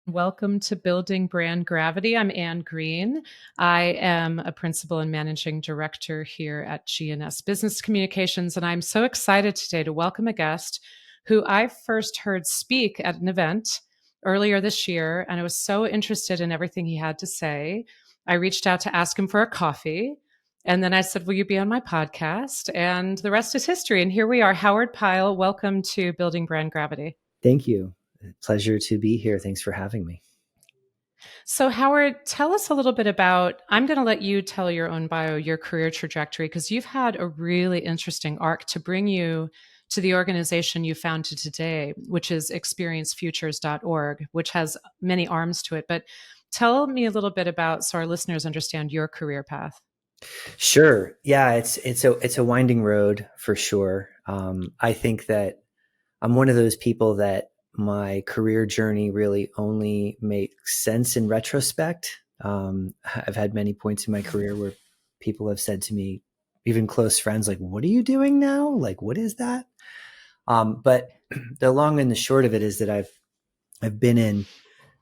Welcome to Building Brand Gravity. I'm Anne Green. I am a principal and managing director here at G&S Business Communications, and I'm so excited today to welcome a guest who I first heard speak at an event earlier this year, and I was so interested in everything he had to say. I reached out to ask him for a coffee, and then I said, "Will you be on my podcast?" And the rest is history. And here we are. Howard Pyle, welcome to Building Brand Gravity. Thank you. Pleasure to be here. Thanks for having me. So, Howard, tell us a little bit about. I'm going to let you tell your own bio, your career trajectory, because you've had a really interesting arc to bring you to the organization you founded today, which is experiencefutures.org, which has many arms to it. But tell me a little bit about so our listeners understand your career path. Sure. Yeah, it's a winding road for sure. I think that I'm one of those people that my career journey really only makes sense in retrospect. I've had many points in my career where people have said to me, even close friends, like, "What are you doing now? Like, what is that?" But the long and the short of it is that I've been in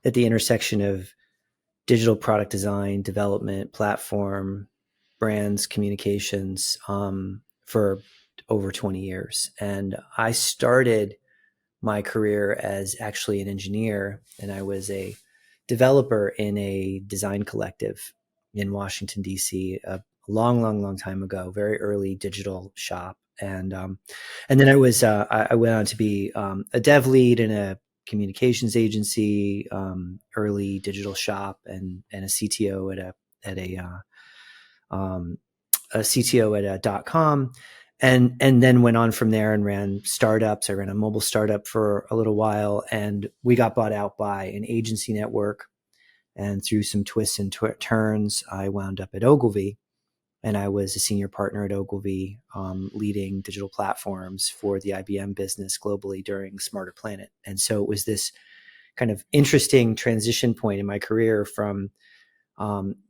at the intersection of digital product design, development, platform, brands, communications for over 20 years. And I started my career as actually an engineer, and I was a developer in a design collective in Washington, D.C., a long time ago, very early digital shop. And then I went on to be a dev lead in a communications agency, early digital shop, and a CTO a CTO at a .com, and then went on from there and ran startups. I ran a mobile startup for a little while, and we got bought out by an agency network. And through some twists and turns, I wound up at Ogilvy, and I was a senior partner at Ogilvy, leading digital platforms for the IBM business globally during Smarter Planet. And so it was this kind of interesting transition point in my career from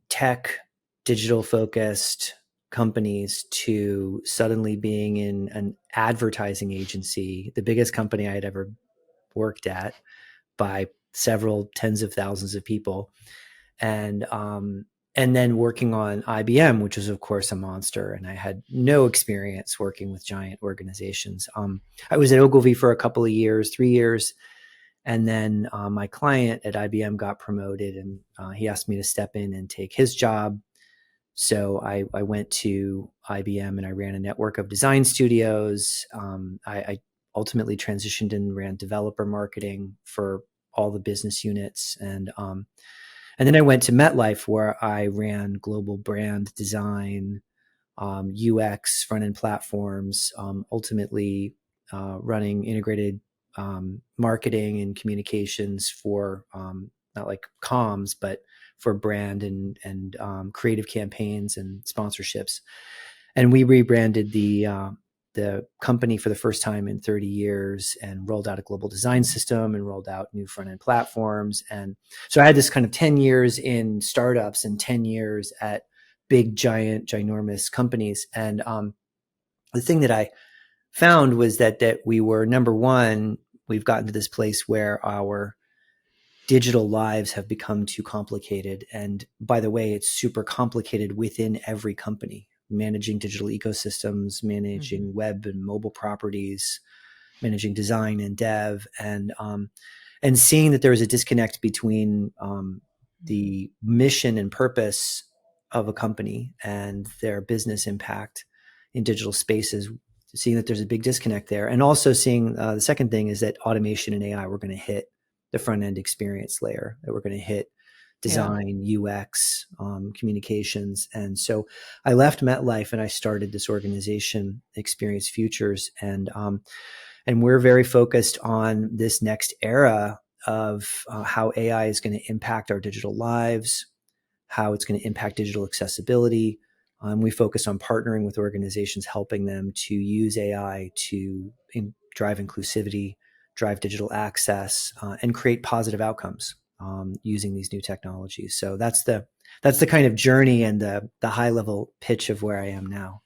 tech, digital focused companies to suddenly being in an advertising agency, the biggest company I had ever worked at by several tens of thousands of people. And then working on IBM, which was, of course, a monster. And I had no experience working with giant organizations. I was at Ogilvy for a couple of years, 3 years. And then my client at IBM got promoted, and he asked me to step in and take his job. So I went to IBM and I ran a network of design studios. I ultimately transitioned and ran developer marketing for all the business units. And then I went to MetLife, where I ran global brand design, UX, front-end platforms, ultimately running integrated marketing and communications for not like comms, but for brand and creative campaigns and sponsorships. And we rebranded the company for the first time in 30 years and rolled out a global design system and rolled out new front-end platforms. And so I had this kind of 10 years in startups and 10 years at big, ginormous companies. And the thing that I found was that we were, number one, we've gotten to this place where our digital lives have become too complicated. And by the way, it's super complicated within every company. Managing digital ecosystems, managing web and mobile properties, managing design and dev, and seeing that there is a disconnect between the mission and purpose of a company and their business impact in digital spaces. Seeing that there's a big disconnect there, and also seeing the second thing is that automation and AI were going to hit the front end experience layer, that we're going to hit design, UX, communications. And so I left MetLife and I started this organization, Experience Futures. And we're very focused on this next era of how AI is going to impact our digital lives, how it's going to impact digital accessibility. We focus on partnering with organizations, helping them to use AI to drive inclusivity, drive digital access, and create positive outcomes using these new technologies. So that's the kind of journey and the high level pitch of where I am now.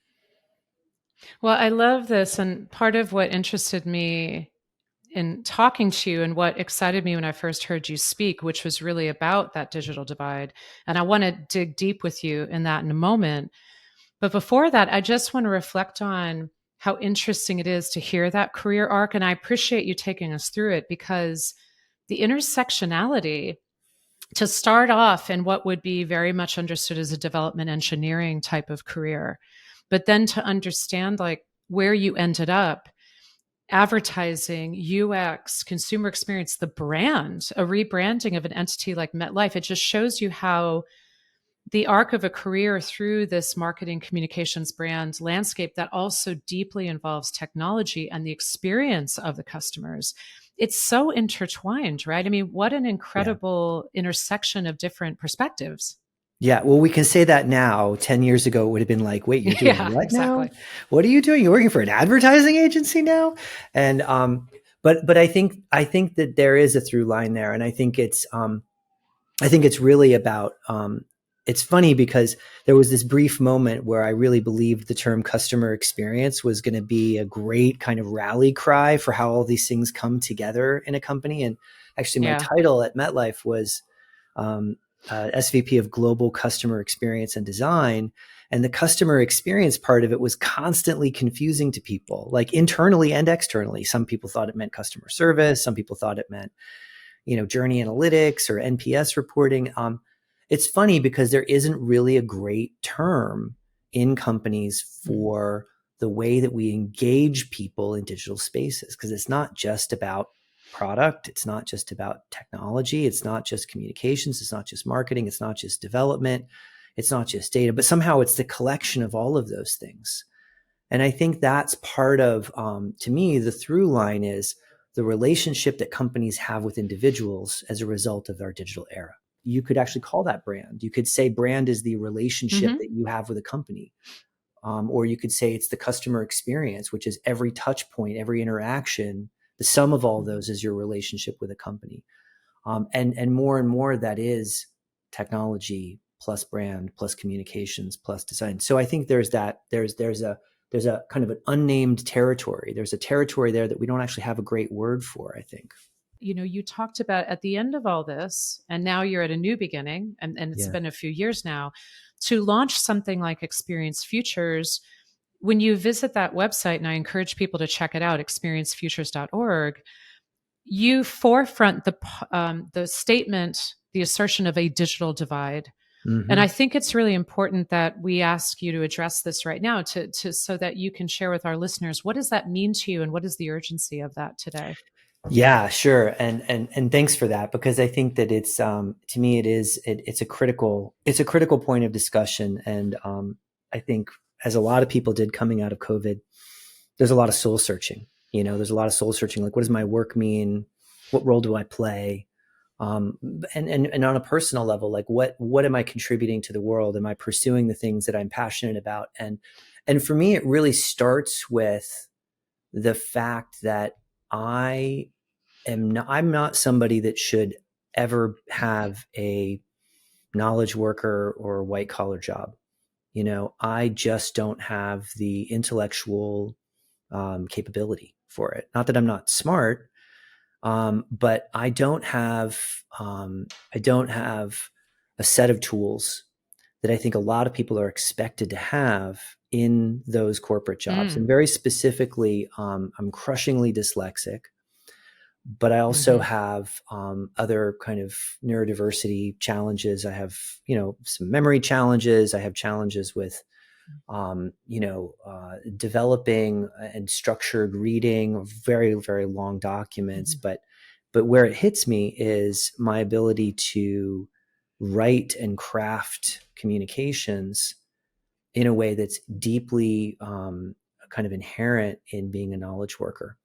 Well, I love this. And part of what interested me in talking to you and what excited me when I first heard you speak, which was really about that digital divide. And I want to dig deep with you in that in a moment. But before that, I just want to reflect on how interesting it is to hear that career arc. And I appreciate you taking us through it because the intersectionality to start off in what would be very much understood as a development engineering type of career, but then to understand like where you ended up, advertising, UX, consumer experience, the brand, a rebranding of an entity like MetLife, it just shows you how the arc of a career through this marketing communications brand landscape that also deeply involves technology and the experience of the customers. It's so intertwined, right? I mean, what an Yeah. incredible intersection of different perspectives. Yeah, well, we can say that now. 10 years ago, it would have been like, wait, you're doing Yeah, what now? exactly. What are you doing? You're working for an advertising agency now? And but I think that there is a through line there. And I think it's really about it's funny because there was this brief moment where I really believed the term customer experience was going to be a great kind of rally cry for how all these things come together in a company. And actually my Yeah. title at MetLife was um, SVP of Global Customer Experience and Design. And the customer experience part of it was constantly confusing to people, like internally and externally. Some people thought it meant customer service. Some people thought it meant, journey analytics or NPS reporting. It's funny because there isn't really a great term in companies Mm. for the way that we engage people in digital spaces, because it's not just about product. It's not just about technology. It's not just communications. It's not just marketing. It's not just development. It's not just data, but somehow it's the collection of all of those things. And I think that's part of, to me, the through line is the relationship that companies have with individuals as a result of our digital era. You could actually call that brand. You could say brand is the relationship Mm-hmm. that you have with a company. Or you could say it's the customer experience, which is every touch point, every interaction. The sum of all those is your relationship with a company. And more that is technology plus brand plus communications plus design. So I think there's a kind of an unnamed territory. There's a territory there that we don't actually have a great word for, I think. You talked about at the end of all this, and now you're at a new beginning, and it's Yeah. been a few years now, to launch something like Experience Futures. When you visit that website, and I encourage people to check it out, experiencefutures.org, you forefront the statement, the assertion of a digital divide. And Mm-hmm. I think it's really important that we ask you to address this right now to so that you can share with our listeners, what does that mean to you and what is the urgency of that today? Yeah, sure. And thanks for that, because I think that it's to me it's a critical point of discussion. And I think, as a lot of people did coming out of COVID, there's a lot of soul searching. There's a lot of soul searching. Like, what does my work mean? What role do I play? And on a personal level, like, what am I contributing to the world? Am I pursuing the things that I'm passionate about? And for me, it really starts with the fact that I I'm not somebody that should ever have a knowledge worker or white collar job. I just don't have the intellectual capability for it. Not that I'm not smart, but I don't have a set of tools that I think a lot of people are expected to have in those corporate jobs. And Mm. very specifically, I'm crushingly dyslexic, but I also Mm-hmm. have other kind of neurodiversity challenges. I have, some memory challenges. I have challenges with, developing and structured reading very, very long documents. Mm-hmm. But where it hits me is my ability to write and craft communications in a way that's deeply kind of inherent in being a knowledge worker.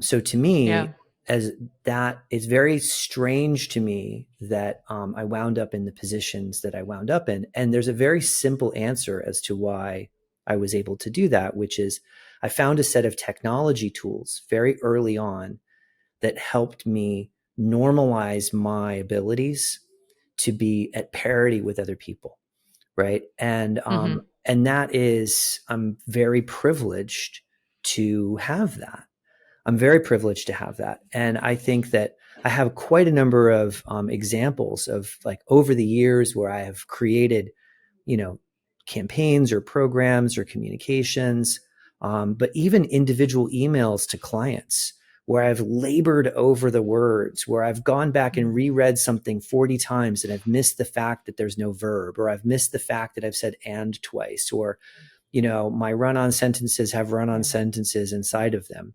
So to Yeah. me, as that, it's very strange to me that I wound up in the positions that I wound up in. And there's a very simple answer as to why I was able to do that, which is I found a set of technology tools very early on that helped me normalize my abilities to be at parity with other people. Right. Mm-hmm. And that is, I'm very privileged to have that. I'm very privileged to have that. And I think that I have quite a number of examples of like over the years where I have created, you know, campaigns or programs or communications, but even individual emails to clients where I've labored over the words, where I've gone back and reread something 40 times and I've missed the fact that there's no verb, or I've missed the fact that I've said and twice, or, you know, my run-on sentences have run-on sentences inside of them.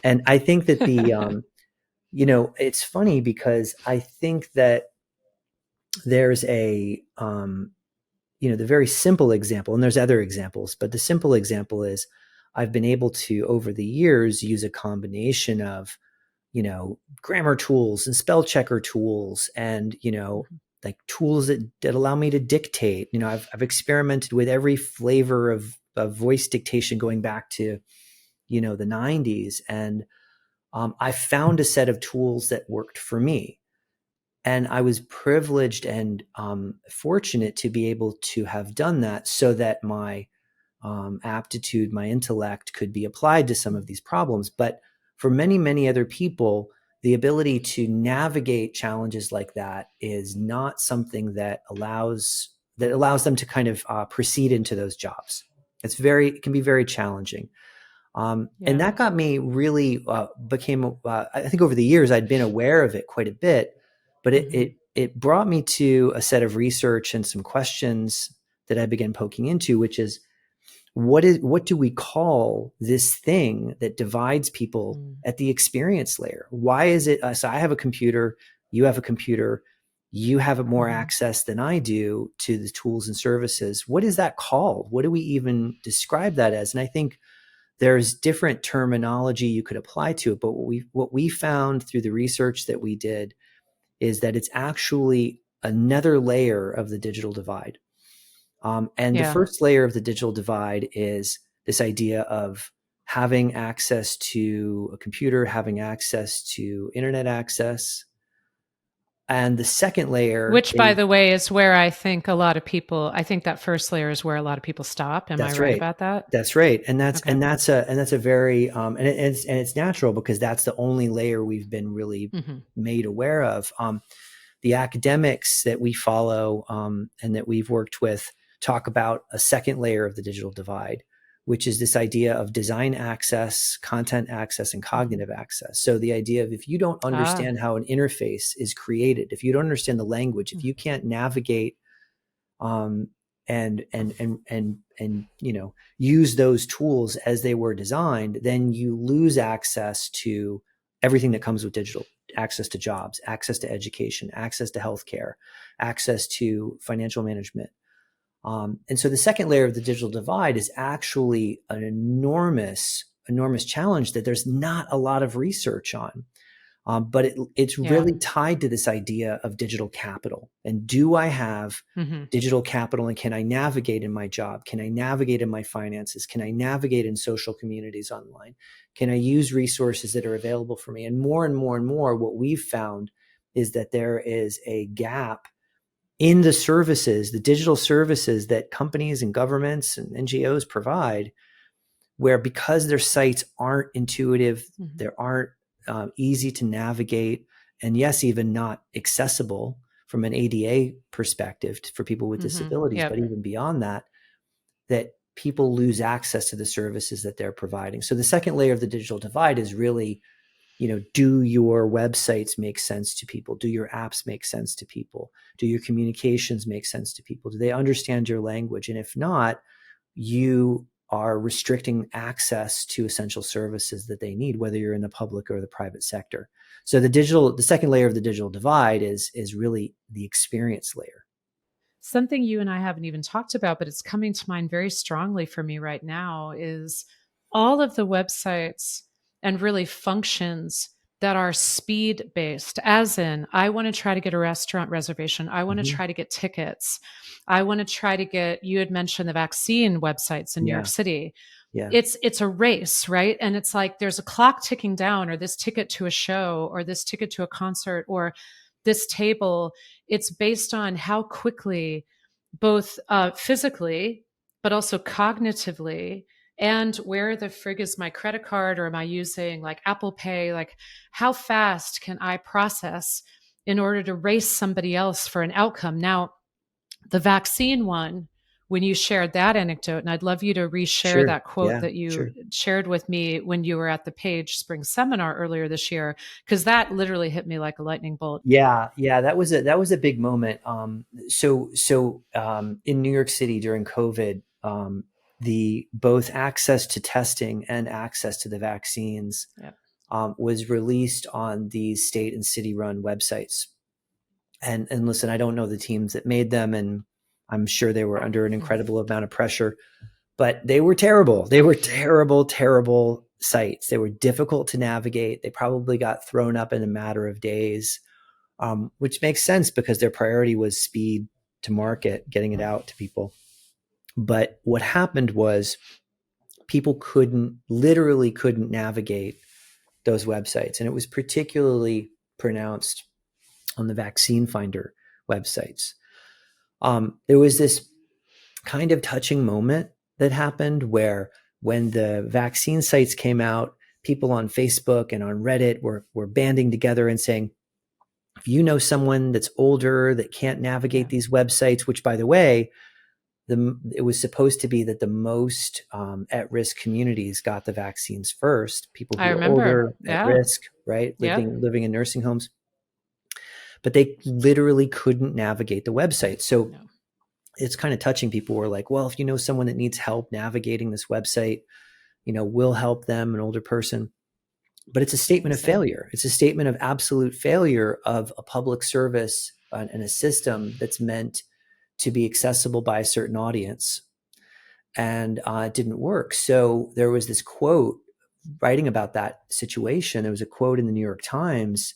And I think that you know, it's funny because I think that there's you know, the very simple example, and there's other examples, but the simple example is I've been able to, over the years, use a combination of, you know, grammar tools and spell checker tools and, you know, like tools that allow me to dictate. You know, I've experimented with every flavor of voice dictation going back to, you know, the 90s. And I found a set of tools that worked for me. And I was privileged and fortunate to be able to have done that so that my aptitude, my intellect could be applied to some of these problems. But for many, many other people, the ability to navigate challenges like that is not something that allows them to kind of proceed into those jobs. It can be very challenging. And that got me really became. I think over the years I'd been aware of it quite a bit, but it brought me to a set of research and some questions that I began poking into, which is what do we call this thing that divides people at the experience layer? Why is it? So I have a computer, you have a computer, you have more access than I do to the tools and services. What is that called? What do we even describe that as? And I think there's different terminology you could apply to it, but what we found through the research that we did is that it's actually another layer of the digital divide. And the first layer of the digital divide is this idea of having access to a computer, having access to internet access. And the second layer, which, by the way, is where I think that first layer is where a lot of people stop. Am I right about that? That's right. And that's a very, and it's natural because that's the only layer we've been really made aware of. The academics that we follow and that we've worked with talk about a second layer of the digital divide, which is this idea of design access, content access, and cognitive access. So the idea of if you don't understand how an interface is created, if you don't understand the language, if you can't navigate and you know, use those tools as they were designed, then you lose access to everything that comes with digital: access to jobs, access to education, access to healthcare, access to financial management. And so the second layer of the digital divide is actually an enormous challenge that there's not a lot of research on. But it's really tied to this idea of digital capital. And do I have digital capital, and can I navigate in my job? Can I navigate in my finances? Can I navigate in social communities online? Can I use resources that are available for me? And more and more and more, what we've found is that there is a gap in the services, the digital services that companies and governments and NGOs provide, where because their sites aren't intuitive, they aren't easy to navigate, and yes, even not accessible from an ADA perspective for people with disabilities, but even beyond that, that people lose access to the services that they're providing. So the second layer of the digital divide is really, you know, do your websites make sense to people? Do your apps make sense to people? Do your communications make sense to people? Do they understand your language? And if not, you are restricting access to essential services that they need, whether you're in the public or the private sector. So the second layer of the digital divide is really the experience layer. Something you and I haven't even talked about, but it's coming to mind very strongly for me right now, is all of the websites and really functions that are speed based, as in, I want to try to get a restaurant reservation. I want to try to get tickets. I want to try to get, you had mentioned the vaccine websites in New York City. Yeah. It's a race, right? And it's like there's a clock ticking down, or this ticket to a show, or this ticket to a concert, or this table. It's based on how quickly, both physically, but also cognitively, And where the frig is my credit card, or am I using like Apple Pay? Like, how fast can I process in order to race somebody else for an outcome? Now, the vaccine one, when you shared that anecdote, and I'd love you to reshare Sure. that quote Yeah, that you sure. shared with me when you were at the Page Spring Seminar earlier this year, because that literally hit me like a lightning bolt. Yeah, yeah, that was a big moment. In New York City during COVID, the both access to testing and access to the vaccines Yep. was released on these state and city run websites. And listen, I don't know the teams that made them, and I'm sure they were under an incredible amount of pressure, but they were terrible. They were terrible, terrible sites. They were difficult to navigate. They probably got thrown up in a matter of days, which makes sense because their priority was speed to market, getting it out to people. But what happened was people literally couldn't navigate those websites. And it was particularly pronounced on the vaccine finder websites. There was this kind of touching moment that happened where when the vaccine sites came out, people on Facebook and on Reddit were banding together and saying, if you know someone that's older that can't navigate Yeah. these websites, which by the way, it was supposed to be that the most at-risk communities got the vaccines first, people I who are remember. older, at Yeah. risk, right, Yep. living in nursing homes, but they literally couldn't navigate the website. So No. it's kind of touching. People were like, well, if you know someone that needs help navigating this website, we'll help them, an older person. But it's a statement of Insane. failure. It's a statement of absolute failure of a public service and a system that's meant to be accessible by a certain audience. And it didn't work. So there was this quote writing about that situation. There was a quote in the New York Times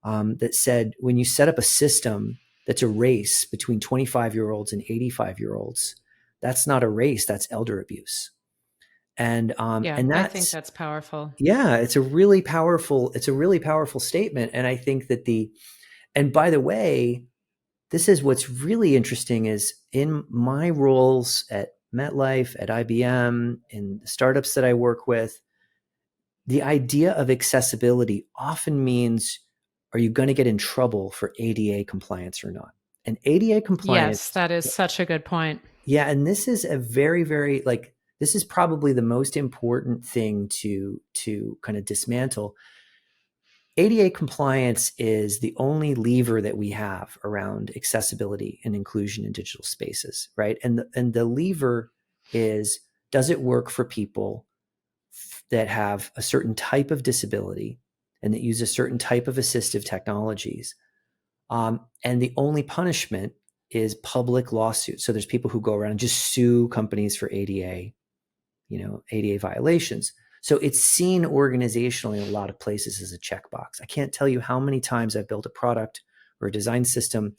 that said, when you set up a system that's a race between 25-year-olds and 85-year-olds, that's not a race, that's elder abuse. And Yeah. and I think that's that's powerful. yeah, it's a really powerful statement. And I think that and by the way, this is what's really interesting is in my roles at MetLife, at IBM, in the startups that I work with, the idea of accessibility often means, are you going to get in trouble for ADA compliance or not? And ADA Yes, compliance, that is such a good point. yeah, and this is a very, very this is probably the most important thing to kind of dismantle. ADA compliance is the only lever that we have around accessibility and inclusion in digital spaces, right? And the lever is, does it work for people that have a certain type of disability and that use a certain type of assistive technologies? And the only punishment is public lawsuits. So there's people who go around and just sue companies for ADA violations. So it's seen organizationally in a lot of places as a checkbox. I can't tell you how many times I've built a product or a design system,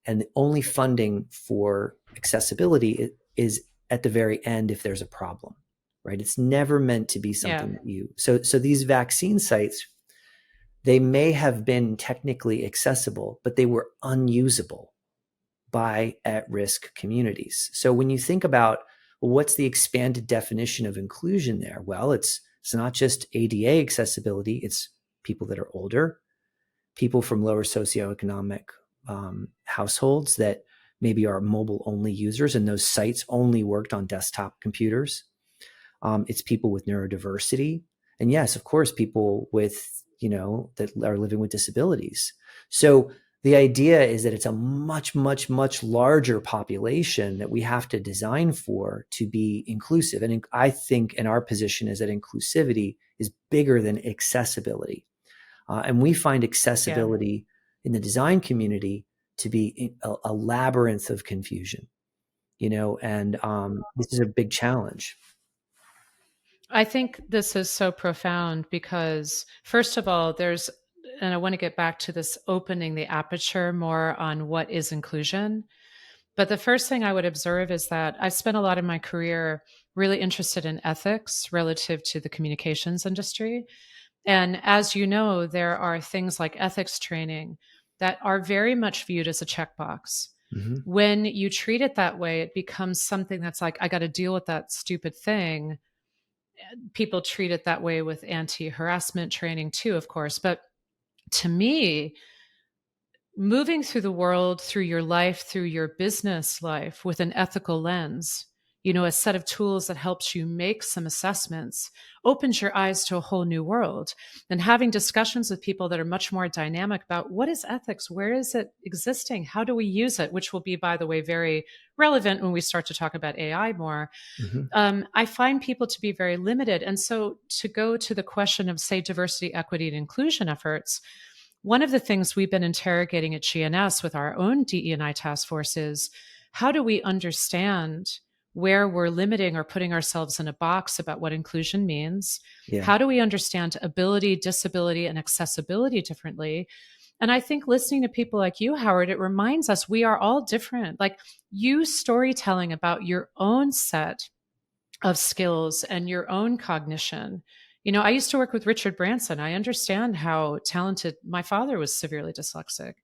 and the only funding for accessibility is at the very end if there's a problem, right? It's never meant to be Yeah. something that so these vaccine sites, they may have been technically accessible, but they were unusable by at-risk communities. So when you think about, well, what's the expanded definition of inclusion there? Well, it's not just ADA accessibility, it's people that are older, people from lower socioeconomic households that maybe are mobile only users and those sites only worked on desktop computers. It's people with neurodiversity. And yes, of course, people with, that are living with disabilities. So the idea is that it's a much, much, much larger population that we have to design for to be inclusive. And I think, in our position, is that inclusivity is bigger than accessibility. And we find Yeah. accessibility in the design community to be a labyrinth of confusion, and this is a big challenge. I think this is so profound because, first of all, and I want to get back to this opening the aperture more on what is inclusion. But the first thing I would observe is that I spent a lot of my career really interested in ethics relative to the communications industry. And as you know, there are things like ethics training that are very much viewed as a checkbox. Mm-hmm. When you treat it that way, it becomes something that's like, I got to deal with that stupid thing, people treat it that way with anti-harassment training too, of course. But to me, moving through the world, through your life, through your business life with an ethical lens, a set of tools that helps you make some assessments, opens your eyes to a whole new world. And having discussions with people that are much more dynamic about what is ethics, where is it existing, how do we use it, which will be, by the way, very relevant when we start to talk about AI more. Mm-hmm. I find people to be very limited. And so to go to the question of, say, diversity, equity, and inclusion efforts, one of the things we've been interrogating at G&S with our own DE&I task force is, how do we understand where we're limiting or putting ourselves in a box about what inclusion means? Yeah. How do we understand ability, disability, and accessibility differently? And I think listening to people like you, Howard, it reminds us we are all different. Like, you storytelling about your own set of skills and your own cognition. I used to work with Richard Branson. I understand how talented, my father was severely dyslexic,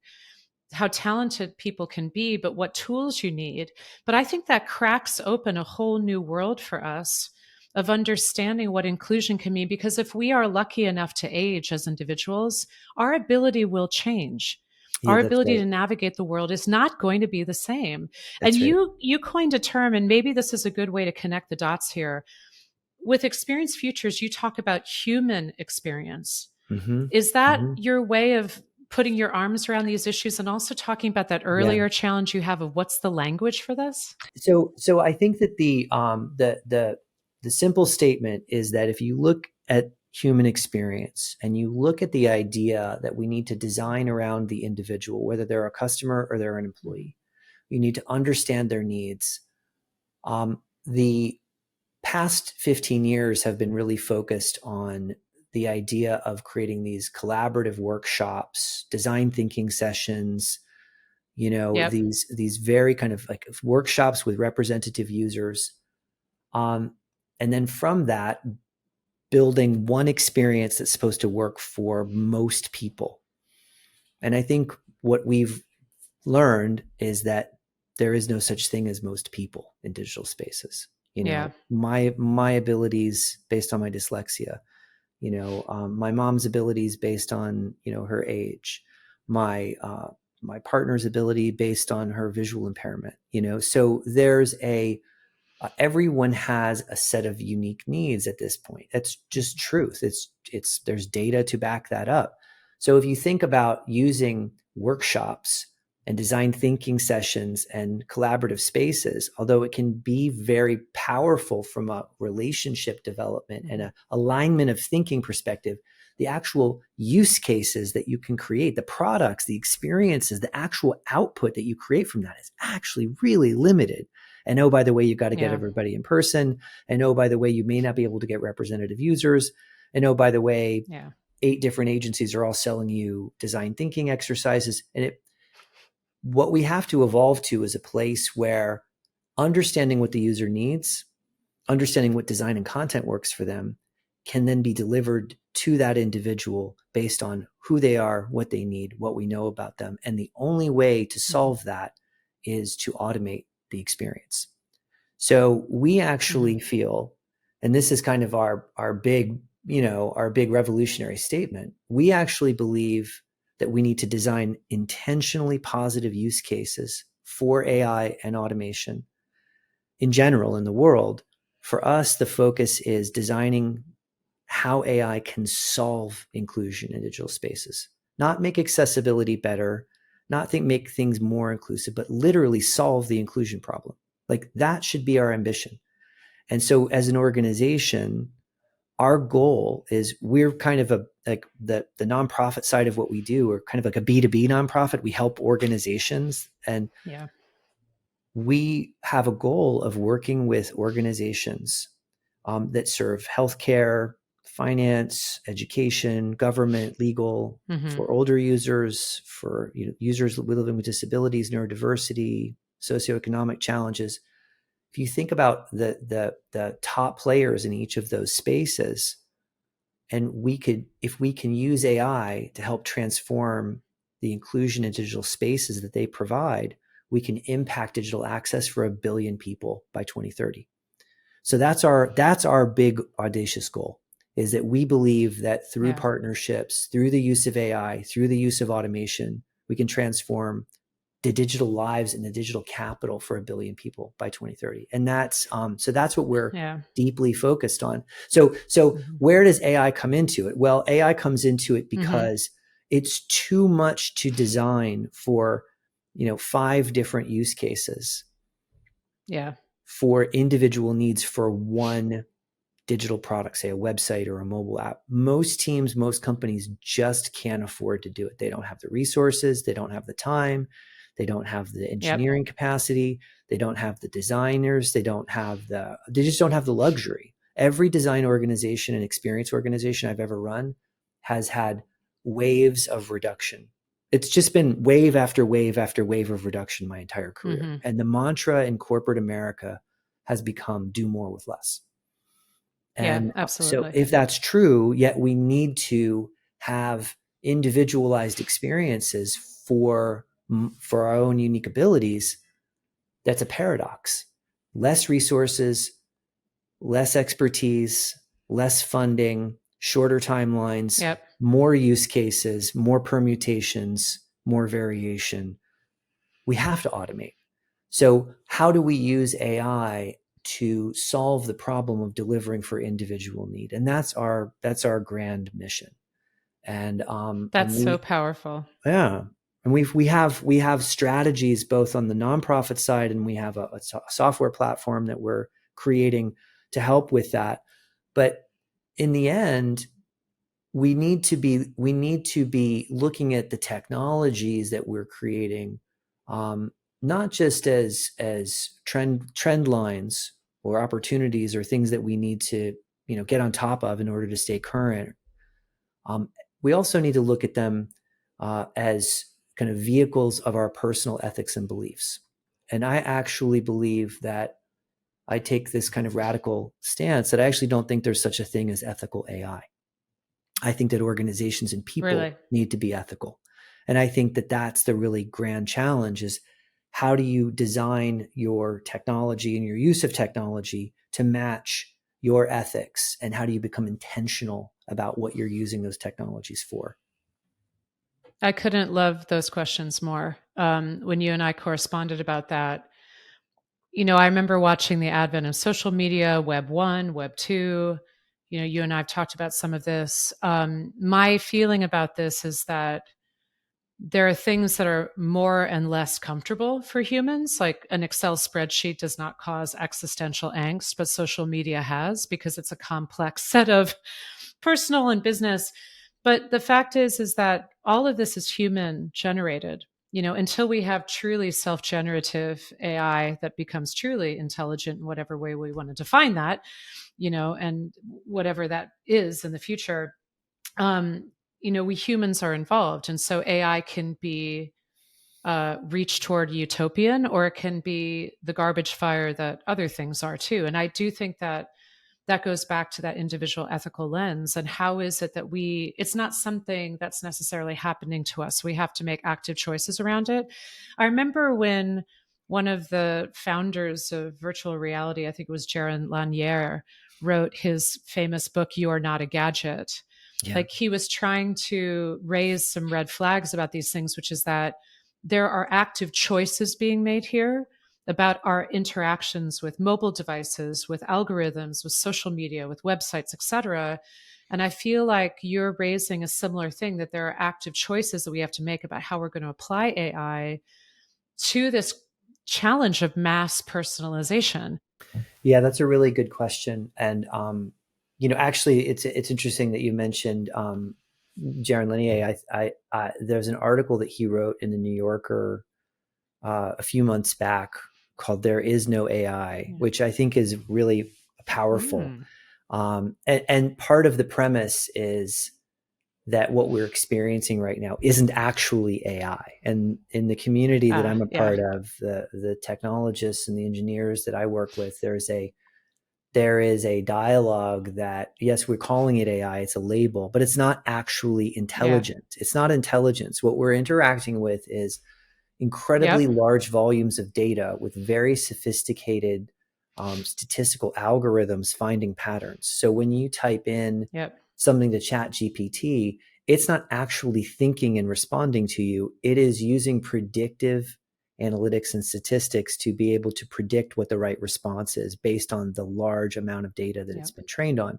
how talented people can be, but what tools you need. But I think that cracks open a whole new world for us of understanding what inclusion can mean. Because if we are lucky enough to age as individuals, our ability will change. Yeah, Our that's ability right. to navigate the world is not going to be the same. And That's right. you coined a term, and maybe this is a good way to connect the dots here. With Experience Futures, you talk about human experience. Mm-hmm. Is that Mm-hmm. your way of putting your arms around these issues, and also talking about that Yeah. earlier challenge you have of what's the language for this? So I think that the simple statement is that if you look at human experience and you look at the idea that we need to design around the individual, whether they're a customer or they're an employee, you need to understand their needs. The past 15 years have been really focused on the idea of creating these collaborative workshops, design thinking sessions, Yep. these very kind of like workshops with representative users. And then from that, building one experience that's supposed to work for most people. And I think what we've learned is that there is no such thing as most people in digital spaces. Yeah. My abilities based on my dyslexia, my mom's abilities based on, her age, my partner's ability based on her visual impairment, so there's everyone has a set of unique needs at this point. That's just truth. There's data to back that up. So if you think about using workshops and design thinking sessions and collaborative spaces, although it can be very powerful from a relationship development and a alignment of thinking perspective, the actual use cases that you can create, the products, the experiences, the actual output that you create from that is actually really limited. And oh, by the way, you got to get Yeah. everybody in person. And oh, by the way, you may not be able to get representative users. And oh, by the way, Yeah. 8 different agencies are all selling you design thinking exercises. And what we have to evolve to is a place where understanding what the user needs, understanding what design and content works for them, can then be delivered to that individual based on who they are, what they need, what we know about them. And the only way to solve that is to automate the experience. So we actually feel, and this is kind of our big, our big revolutionary statement. We actually believe that we need to design intentionally positive use cases for AI and automation in general in the world. For us, the focus is designing how AI can solve inclusion in digital spaces, not make accessibility better, not make things more inclusive, but literally solve the inclusion problem. Like that should be our ambition. And so as an organization, our goal is we're kind of like the nonprofit side of what we do. We're kind of like a B2B nonprofit. We help organizations, and Yeah. we have a goal of working with organizations that serve healthcare, finance, education, government, legal, Mm-hmm. for older users, for users living with disabilities, neurodiversity, socioeconomic challenges. If you think about the top players in each of those spaces, and if we can use AI to help transform the inclusion in digital spaces that they provide, we can impact digital access for 1 billion people by 2030. So that's our big audacious goal, is that we believe that through Yeah. partnerships, through the use of AI, through the use of automation, we can transform the digital lives and the digital capital for 1 billion people by 2030. And that's what we're Yeah. deeply focused on. So Hmm. where does AI come into it? Well, AI comes into it Hmm. because it's too much to design for, 5 different use cases Yeah. for individual needs for one digital product, say a website or a mobile app. Most teams, most companies just can't afford to do it. They don't have the resources, they don't have the time, they don't have the Yep. engineering capacity, they don't have the designers, they just don't have the luxury. Every design organization and experience organization I've ever run has had waves of reduction. It's just been wave after wave after wave of reduction my entire career. Hmm. And the mantra in corporate America has become do more with less. Yeah, And so absolutely. if that's true, yet we need to have individualized experiences for our own unique abilities, that's a paradox. Less resources, less expertise, less funding, shorter timelines, Yep. more use cases, more permutations, more variation. We have to automate. So how do we use AI to solve the problem of delivering for individual need? And that's our grand mission. And That's so we powerful. yeah, and we have strategies both on the nonprofit side, and we have a software platform that we're creating to help with that. But in the end, we need to be looking at the technologies that we're creating, um, not just as trend lines or opportunities or things that we need to get on top of in order to stay current. Um, we also need to look at them as kind of vehicles of our personal ethics and beliefs. And I actually believe that I take this kind of radical stance that I actually don't think there's such a thing as ethical AI. I think that organizations and people Really. need to be ethical. And I think that that's the really grand challenge, is how do you design your technology and your use of technology to match your ethics, and how do you become intentional about what you're using those technologies for? I couldn't love those questions more. When you and I corresponded about that, I remember watching the advent of social media, Web 1, Web 2. You and I have talked about some of this. My feeling about this is that there are things that are more and less comfortable for humans. Like an Excel spreadsheet does not cause existential angst, but social media has, because it's a complex set of personal and business. But the fact is that all of this is human generated. Until we have truly self-generative AI that becomes truly intelligent in whatever way we want to define that, and whatever that is in the future, um, we humans are involved. And so AI can be reach toward utopian, or it can be the garbage fire that other things are too. And I do think that that goes back to that individual ethical lens. And how is it that it's not something that's necessarily happening to us. We have to make active choices around it. I remember when one of the founders of virtual reality, I think it was Jaron Lanier, wrote his famous book, You Are Not a Gadget. Yeah. Like, he was trying to raise some red flags about these things, which is that there are active choices being made here about our interactions with mobile devices, with algorithms, with social media, with websites, et cetera. And I feel like you're raising a similar thing, that there are active choices that we have to make about how we're going to apply AI to this challenge of mass personalization. Yeah, that's a really good question. And actually, it's interesting that you mentioned Jaron Lanier. There's an article that he wrote in the New Yorker a few months back called "There Is No AI," Yeah. which I think is really powerful. Mm. And part of the premise is that what we're experiencing right now isn't actually AI. And in the community that I'm a Yeah. part of, the technologists and the engineers that I work with, there is a dialogue that, yes, we're calling it AI, it's a label, but it's not actually Yeah. intelligent. It's not intelligence. What we're interacting with is incredibly Yep. large volumes of data with very sophisticated statistical algorithms finding patterns. So when you type in Yep. something to Chat GPT, it's not actually thinking and responding to you. It is using predictive analytics and statistics to be able to predict what the right response is based on the large amount of data that it's Yep. been trained on.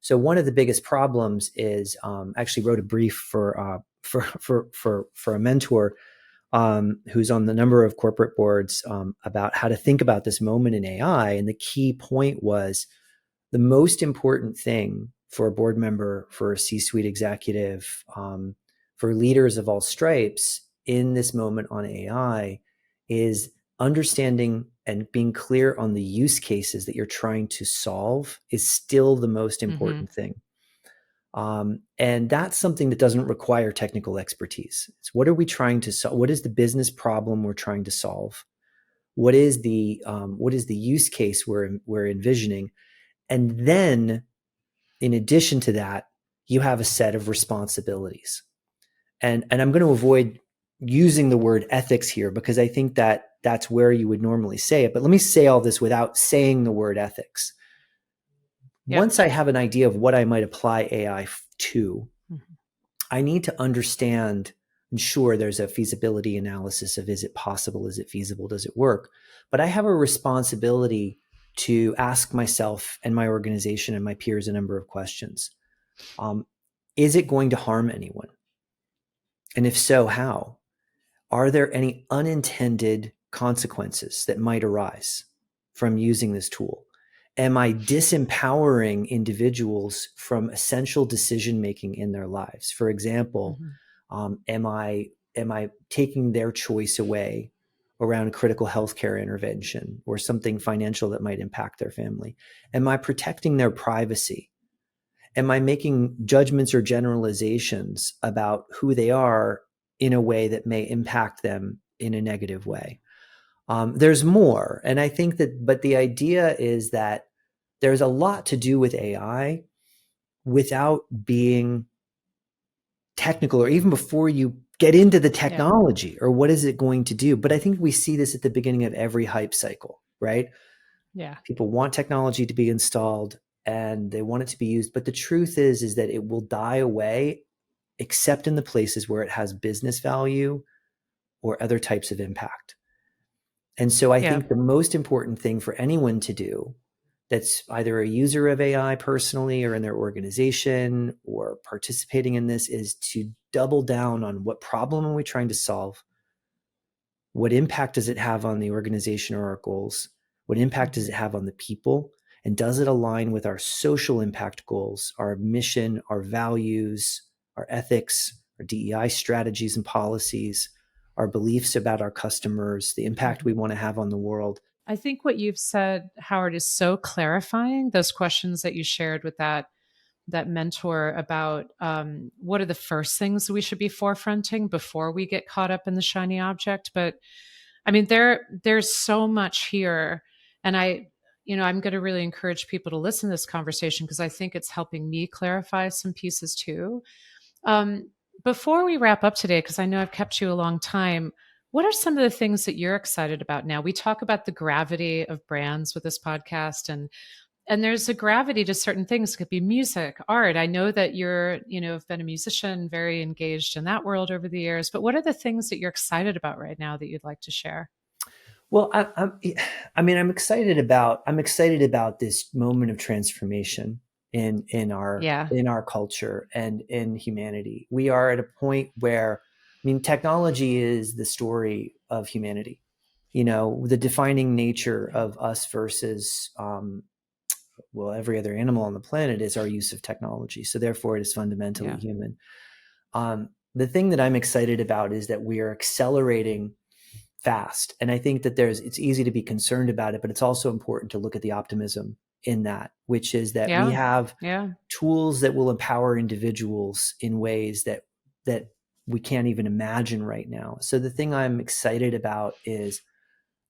So one of the biggest problems is I actually wrote a brief for a mentor who's on the number of corporate boards about how to think about this moment in AI. And the key point was the most important thing for a board member, for a C-suite executive, for leaders of all stripes in this moment on AI is understanding and being clear on the use cases that you're trying to solve is still the most Mm-hmm. important thing. And that's something that doesn't require technical expertise. It's what are we trying to solve? What is the business problem we're trying to solve? What is the use case we're envisioning? And then, in addition to that, you have a set of responsibilities. And I'm going to avoid using the word ethics here because I think that that's where you would normally say it. But let me say all this without saying the word ethics. Yep. Once I have an idea of what I might apply AI to, Mm-hmm. I need to understand and sure there's a feasibility analysis of is it possible, is it feasible, does it work? But I have a responsibility to ask myself and my organization and my peers a number of questions. Is it going to harm anyone? And if so, how? Are there any unintended consequences that might arise from using this tool? Am I disempowering individuals from essential decision making in their lives? For example, Mm-hmm. am I taking their choice away around critical healthcare intervention or something financial that might impact their family? Am I protecting their privacy? Am I making judgments or generalizations about who they are in a way that may impact them in a negative way? There's more. And I think that, but the idea is that there's a lot to do with AI without being technical or even before you get into the Yeah. technology or what is it going to do. But I think we see this at the beginning of every hype cycle, right? Yeah. People want technology to be installed and they want it to be used. But the truth is that it will die away except in the places where it has business value or other types of impact. And so I Yeah. think the most important thing for anyone to do that's either a user of AI personally or in their organization or participating in this is to double down on what problem are we trying to solve? What impact does it have on the organization or our goals? What impact does Mm-hmm. it have on the people? And does it align with our social impact goals, our mission, our values, our ethics, our DEI strategies and policies, our beliefs about our customers, the impact Mm-hmm. we want to have on the world? I think what you've said, Howard, is so clarifying. Those questions that you shared with that mentor about what are the first things we should be forefronting before we get caught up in the shiny object. But I mean, there's so much here, and I'm going to really encourage people to listen to this conversation because I think it's helping me clarify some pieces too. Um, Before we wrap up today, because I know I've kept you a long time, what are some of the things that you're excited about now? We talk about the gravity of brands with this podcast, and there's a gravity to certain things. It could be music, art. I know that have been a musician, very engaged in that world over the years. But what are the things that you're excited about right now that you'd like to share? Well, I'm I'm excited about this moment of transformation in our Yeah, culture and in humanity. We are at a point where, I mean, technology is the story of humanity. You know, the defining nature yeah, of us versus every other animal on the planet is our use of technology. So therefore, it is fundamentally yeah, human. The thing that I'm excited about is that we are accelerating fast. And I think that it's easy to be concerned about it, but it's also important to look at the optimism in that, which is that we yeah, have yeah, tools that will empower individuals in ways that we can't even imagine right now. So the thing I'm excited about is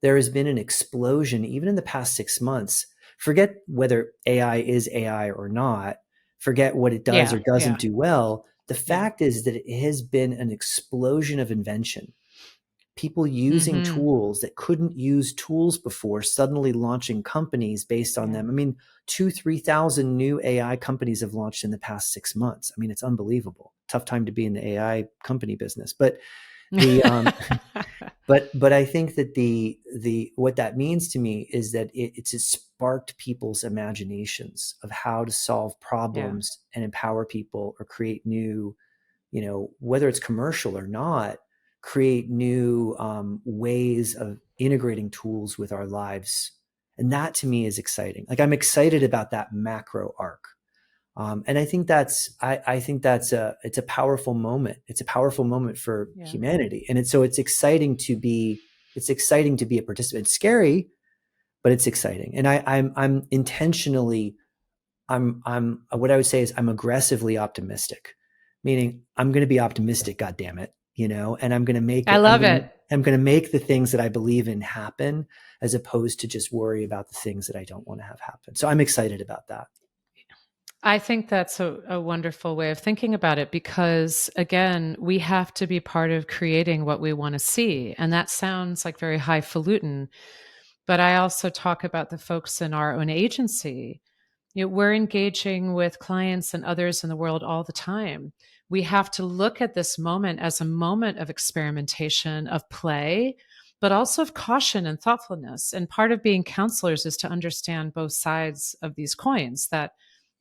there has been an explosion, even in the past 6 months. Forget whether AI is AI or not, forget what it does yeah, or doesn't yeah, do well. The yeah. fact is that it has been an explosion of invention. people using Mm-hmm. tools that couldn't use tools before, suddenly launching companies based on Yeah. them. I mean, 3,000 new AI companies have launched in the past 6 months. I mean, it's unbelievable. Tough time to be in the AI company business, but the but I think that the what that means to me is that it's sparked people's imaginations of how to solve Yeah. problems and empower people or create new, whether it's commercial or not, create new ways of integrating tools with our lives. And that to me is exciting. Like, I'm excited about that macro arc. And I think I think it's a powerful moment. It's a powerful moment for Yeah. humanity. And it's exciting to be, a participant. It's scary, but it's exciting. And I'm intentionally, I'm what I would say is I'm aggressively optimistic, meaning I'm going to be optimistic, God damn it, and I'm going to make I it, love it. I'm going to make the things that I believe in happen, as opposed to just worry about the things that I don't want to have happen. So I'm excited about that. I think that's a wonderful way of thinking about it because, again, we have to be part of creating what we want to see. And that sounds like very highfalutin. But I also talk about the folks in our own agency. We're engaging with clients and others in the world all the time. We have to look at this moment as a moment of experimentation, of play, but also of caution and thoughtfulness. And part of being counselors is to understand both sides of these coins that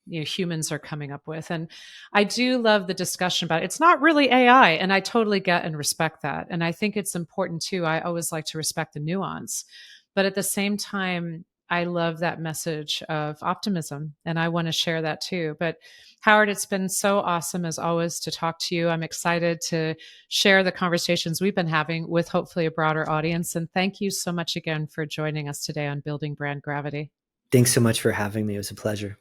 humans are coming up with. And I do love the discussion about it. It's not really AI, and I totally get and respect that. And I think it's important too. I always like to respect the nuance, but at the same time, I love that message of optimism, and I want to share that too. But Howard, it's been so awesome as always to talk to you. I'm excited to share the conversations we've been having with hopefully a broader audience. And thank you so much again for joining us today on Building Brand Gravity. Thanks so much for having me. It was a pleasure.